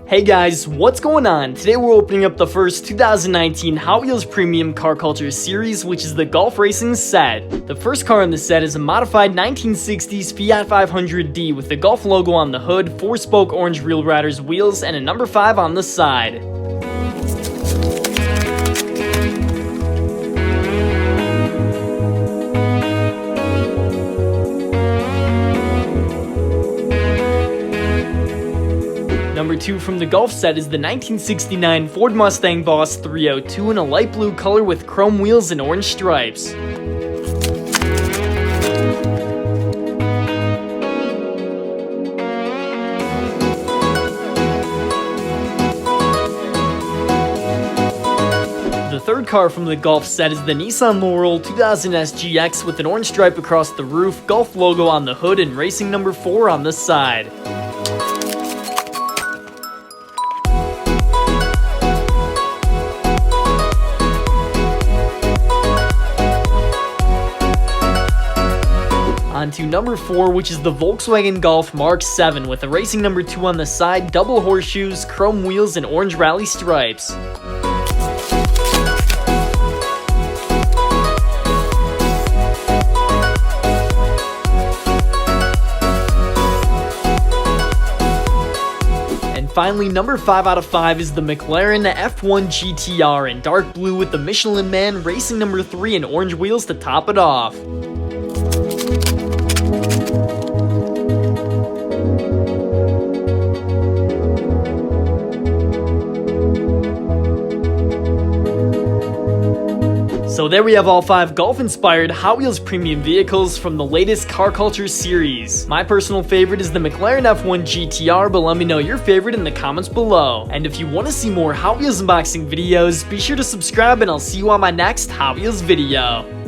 Hey guys, what's going on? Today we're opening up the first 2019 Hot Wheels Premium Car Culture series, which is the Golf Racing set. The first car in the set is a modified 1960s Fiat 500D with the Golf logo on the hood, 4-spoke orange Real Riders wheels, and a number 5 on the side. Number 2 from the Golf set is the 1969 Ford Mustang Boss 302 in a light blue color with chrome wheels and orange stripes. The third car from the Golf set is the Nissan Laurel 2000 SGX with an orange stripe across the roof, Golf logo on the hood, and racing number 4 on the side. On to number 4, which is the Volkswagen Golf Mark 7 with a racing number 2 on the side, double horseshoes, chrome wheels, and orange rally stripes. And finally, number 5 out of 5 is the McLaren F1 GTR in dark blue with the Michelin Man, racing number 3, and orange wheels to top it off. So there we have all 5 golf-inspired Hot Wheels premium vehicles from the latest Car Culture series. My personal favorite is the McLaren F1 GTR, but let me know your favorite in the comments below. And if you want to see more Hot Wheels unboxing videos, be sure to subscribe and I'll see you on my next Hot Wheels video.